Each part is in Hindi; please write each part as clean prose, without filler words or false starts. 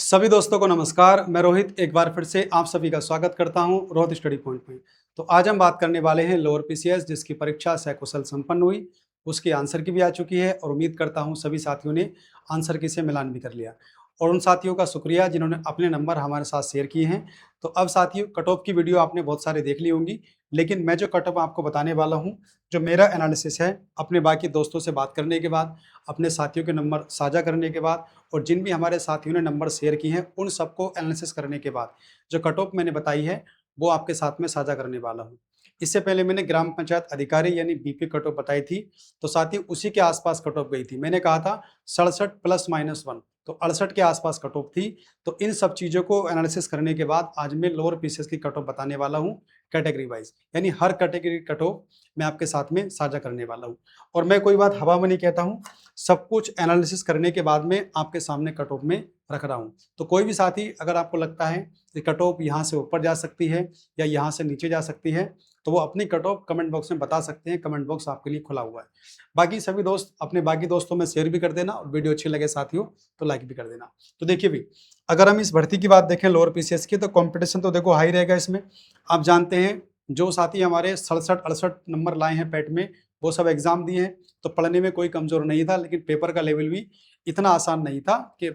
सभी दोस्तों को नमस्कार। मैं रोहित एक बार फिर से आप सभी का स्वागत करता हूं रोहित स्टडी पॉइंट में। तो आज हम बात करने वाले हैं लोअर पीसीएस, जिसकी परीक्षा सकुशल संपन्न हुई। उसकी आंसर की भी आ चुकी है और उम्मीद करता हूं सभी साथियों ने आंसर की से मिलान भी कर लिया। और उन साथियों का शुक्रिया जिन्होंने अपने नंबर हमारे साथ शेयर किए हैं। तो अब साथियों, कट ऑफ की वीडियो आपने बहुत सारे देख ली होंगी, लेकिन मैं जो कट ऑफ आपको बताने वाला हूँ, जो मेरा एनालिसिस है, अपने बाकी दोस्तों से बात करने के बाद, अपने साथियों के नंबर साझा करने के बाद और जिन भी हमारे साथियों ने नंबर शेयर किए हैं उन सबको एनालिसिस करने के बाद जो कट ऑफ मैंने बताई है वो आपके साथ में साझा करने वाला हूँ। इससे पहले मैंने ग्राम पंचायत अधिकारी यानी बीपी कट ऑफ बताई थी, तो साथियों उसी के आसपास कट ऑफ गई थी। मैंने कहा था 67 +-1, तो 68 के आसपास कट ऑफ थी। तो इन सब चीज़ों को एनालिसिस करने के बाद आज मैं लोअर पीसीएस की कट ऑफ बताने वाला हूँ कैटेगरी वाइज, यानी हर कैटेगरी कट ऑफ मैं आपके साथ में साझा करने वाला हूँ। और मैं कोई बात हवा में नहीं कहता हूँ, सब कुछ एनालिसिस करने के बाद में आपके सामने कट ऑफ में रख रहा हूँ। तो कोई भी साथी अगर आपको लगता है कि कट ऑफ यहाँ से ऊपर जा सकती है या यहाँ से नीचे जा सकती है, तो वो अपनी कट ऑफ कमेंट बॉक्स में बता सकते हैं। कमेंट बॉक्स आपके लिए खुला हुआ है। बाकी सभी दोस्त अपने बाकी दोस्तों में शेयर भी कर देना और वीडियो अच्छी लगे साथियों तो लाइक भी कर देना। तो देखिए भी, अगर हम इस भर्ती की बात देखें लोअर पीसीएस की, तो कंपटीशन तो देखो हाई रहेगा इसमें। आप जानते हैं जो साथी हमारे 67-68 नंबर लाए हैं पैट में, वो सब एग्जाम दिए हैं। तो पढ़ने में कोई कमजोर नहीं था, लेकिन पेपर का लेवल भी इतना आसान नहीं था कि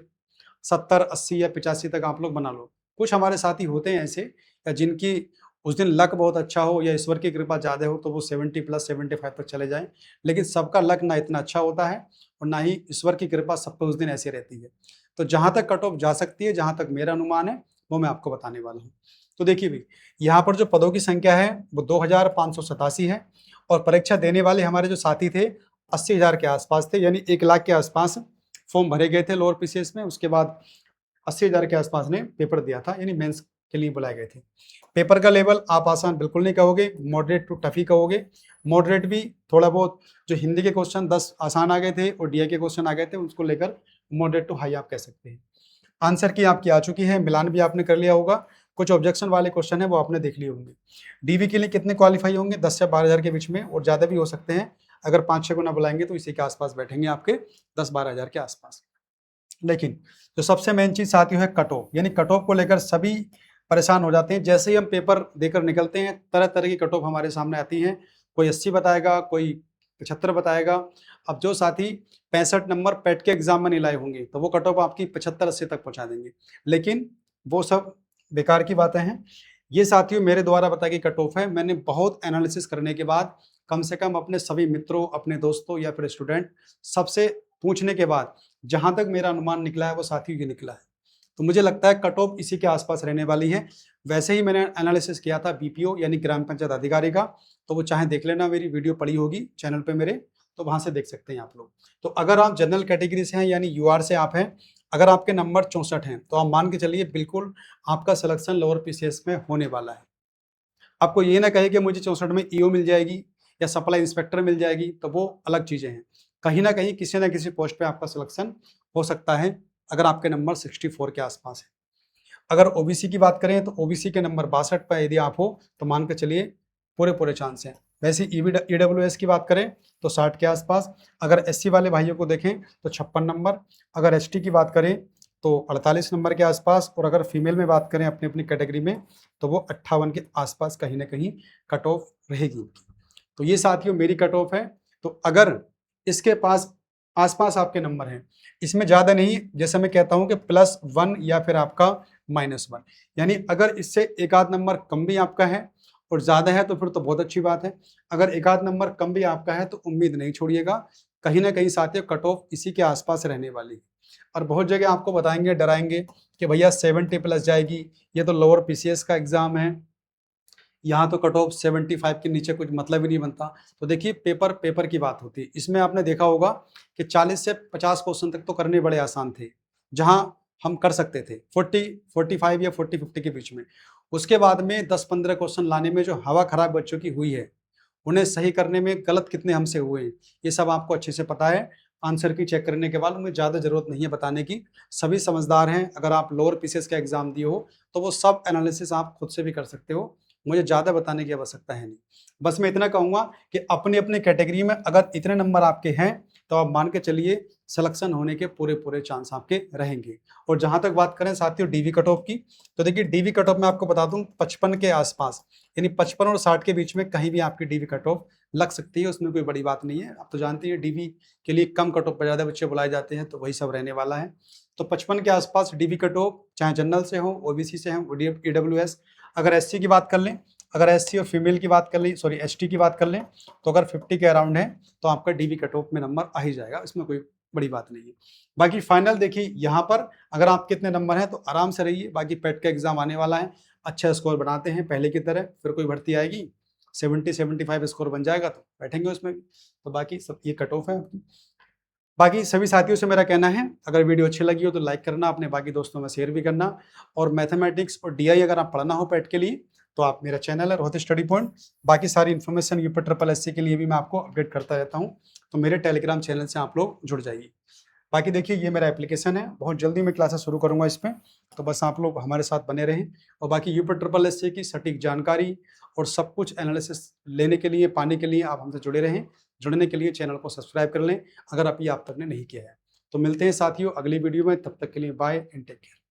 70, 80 या 85 तक आप लोग बना लो। कुछ हमारे साथी होते हैं ऐसे, या जिनकी उस दिन लक बहुत अच्छा हो या ईश्वर की कृपा ज़्यादा हो, तो वो 70+75 तक चले जाएं। लेकिन सबका लक ना इतना अच्छा होता है और ना ही ईश्वर की कृपा सब पे उस दिन ऐसी रहती है। तो जहाँ तक कट ऑफ जा सकती है, जहाँ तक मेरा अनुमान है, वो मैं आपको बताने वाला हूँ। तो देखिए भी, यहाँ पर जो पदों की संख्या है वो 2587 है और परीक्षा देने वाले हमारे जो साथी थे 80,000 के आसपास थे, यानी 1 लाख के आसपास फॉर्म भरे गए थे लोअर पीसीएस में। उसके बाद 80,000 के आसपास ने पेपर दिया था, यानी मेंस के लिए बुलाए गए थे। पेपर का लेवल आप आसान बिल्कुल नहीं कहोगे, मॉडरेट टू टफ ही कहोगे। मॉडरेट भी थोड़ा बहुत, जो हिंदी के क्वेश्चन 10 आसान आ गए थे और डीआई के क्वेश्चन आ गए थे, उसको लेकर मॉडरेट टू हाई आप कह सकते हैं। आंसर की आपकी आ चुकी है, मिलान भी आपने कर लिया होगा। कुछ ऑब्जेक्शन वाले क्वेश्चन है वो आपने देख लिए होंगे। डीवी के लिए कितने क्वालिफाई होंगे? 10 से 12,000 के बीच में, और ज़्यादा भी हो सकते हैं। अगर 5-6 गुना बुलाएंगे तो इसी के आसपास बैठेंगे, आपके 10-12,000 के आसपास। लेकिन जो सबसे मेन चीज साथियों है कट ऑफ, यानी कट ऑफ को लेकर सभी परेशान हो जाते हैं। जैसे ही हम पेपर देकर निकलते हैं, तरह तरह की कट ऑफ हमारे सामने आती हैं। कोई 80 बताएगा, कोई 75 बताएगा। अब जो साथी 65 नंबर पेट के एग्जाम में नहीं लाए होंगे, तो वो कट ऑफ आपकी 75-80 तक पहुंचा देंगे। लेकिन वो सब बेकार की बातें हैं। ये साथियों मेरे द्वारा बताई गई कट ऑफ है। मैंने बहुत एनालिसिस करने के बाद, कम से कम अपने सभी मित्रों, अपने दोस्तों या फिर स्टूडेंट सबसे पूछने के बाद जहां तक मेरा अनुमान निकला है वो साथियों ये निकला है। तो मुझे लगता है कट ऑफ इसी के आसपास रहने वाली है। वैसे ही मैंने एनालिसिस किया था बीपीओ यानी ग्राम पंचायत अधिकारी का, तो वो चाहे देख लेना, मेरी वीडियो पड़ी होगी चैनल पे मेरे, तो वहां से देख सकते हैं आप लोग। तो अगर आप जनरल कैटेगरी से हैं यानी यूआर से आप हैं, अगर आपके नंबर 64 हैं, तो आप मान के चलिए बिल्कुल आपका सिलेक्शन लोअर पीसीएस में होने वाला है। आपको ये ना कहे कि मुझे 64 में ईओ मिल जाएगी या सप्लाई इंस्पेक्टर मिल जाएगी, तो वो अलग चीजें हैं। कहीं ना कहीं किसी ना किसी पोस्ट पे आपका सिलेक्शन हो सकता है, अगर आपके नंबर 64 के आसपास है। अगर ओबीसी की बात करें तो ओबीसी के नंबर 62 पर यदि आप हो, तो मान के चलिए पूरे पूरे चांस हैं। वैसे ईडब्ल्यूएस की बात करें तो 60 के आसपास। अगर एससी वाले भाइयों को देखें तो 56 नंबर। अगर एसटी की बात करें तो 48 नंबर के आसपास। और अगर फीमेल में बात करें अपनी अपनी कैटेगरी में, तो वो 58 के आसपास कहीं ना कहीं कट ऑफ रहेगी उनकी। तो ये साथियों मेरी कट ऑफ है। तो अगर इसके पास आसपास आपके नंबर हैं, इसमें ज्यादा नहीं, जैसे मैं कहता हूं कि +1 या फिर आपका -1, यानी अगर इससे एक आध नंबर कम भी आपका है और ज्यादा है तो फिर तो बहुत अच्छी बात है। अगर एक आध नंबर कम भी आपका है तो उम्मीद नहीं छोड़िएगा, कहीं ना कहीं साथियों कट ऑफ इसी के आसपास रहने वाली है। और बहुत जगह आपको बताएंगे, डराएंगे कि भैया 70+ जाएगी, ये तो लोअर पीसीएस का एग्जाम है, यहाँ तो कट ऑफ 75 के नीचे कुछ मतलब ही नहीं बनता। तो देखिए पेपर पेपर की बात होती है। इसमें आपने देखा होगा कि 40 से 50 क्वेश्चन तक तो करने बड़े आसान थे, जहां हम कर सकते थे 40, 45 या 40, 50 के बीच में। उसके बाद में 10-15 क्वेश्चन लाने में जो हवा खराब बच्चों की हुई है, उन्हें सही करने में गलत कितने हमसे हुए हैं, ये सब आपको अच्छे से पता है। आंसर की चेक करने के बाद उन्हें ज़्यादा जरूरत नहीं है बताने की, सभी समझदार हैं। अगर आप लोअर पीसीएस का एग्जाम दिए हो तो वो सब एनालिसिस आप खुद से भी कर सकते हो, मुझे ज़्यादा बताने की आवश्यकता है नहीं। बस मैं इतना कहूँगा कि अपनी अपनी कैटेगरी में अगर इतने नंबर आपके हैं तो आप मान के चलिए सिलेक्शन होने के पूरे पूरे चांस आपके रहेंगे। और जहाँ तक बात करें साथियों डीवी कट ऑफ की, तो देखिए डीवी कट ऑफ में आपको बता दूं 55 के आसपास, यानी 55 और 60 के बीच में कहीं भी आपकी डीवी कट ऑफ लग सकती है, उसमें कोई बड़ी बात नहीं है। आप तो जानते हैं डीवी के लिए कम कट ऑफ पर ज़्यादा बच्चे बुलाए जाते हैं, तो वही सब रहने वाला है। तो 55 के आसपास डीवी कट ऑफ, चाहे जनरल से हो, ओबीसी से हो, ईडब्ल्यूएस। अगर एससी की बात कर लें, अगर एससी और फीमेल की बात कर लें, सॉरी एसटी की बात कर लें, तो अगर 50 के अराउंड है तो आपका डीवी कट ऑफ में नंबर आ ही जाएगा, इसमें कोई बड़ी बात नहीं है। बाकी फाइनल देखिए यहाँ पर अगर आप कितने नंबर हैं तो आराम से रहिए। बाकी पेट का एग्जाम आने वाला है, अच्छा स्कोर बनाते हैं पहले की तरह, फिर कोई भर्ती आएगी 70-75 स्कोर बन जाएगा तो बैठेंगे उसमें भी। तो बाकी सब ये कट ऑफ है आपकी। बाकी सभी साथियों से मेरा कहना है, अगर वीडियो अच्छी लगी हो तो लाइक करना, अपने बाकी दोस्तों में शेयर भी करना। और मैथमेटिक्स और डीआई अगर आप पढ़ना हो पेट के लिए तो आप, मेरा चैनल है रोहित स्टडी पॉइंट। बाकी सारी इन्फॉर्मेशन यूपी ट्रिपल एससी के लिए भी मैं आपको अपडेट करता रहता हूँ, तो मेरे टेलीग्राम चैनल से आप लोग जुड़ जाइए। बाकी देखिए ये मेरा एप्लीकेशन है, बहुत जल्दी मैं क्लासेस शुरू करूंगा इस पर, तो बस आप लोग हमारे साथ बने रहें। और बाकी यूपी ट्रिपल एससी की सटीक जानकारी और सब कुछ एनालिसिस लेने के लिए, पाने के लिए आप हमसे जुड़े रहें। जुड़ने के लिए चैनल को सब्सक्राइब कर लें अगर अभी आप तक ने नहीं किया है। तो मिलते हैं साथियों अगली वीडियो में, तब तक के लिए बाय एंड टेक केयर।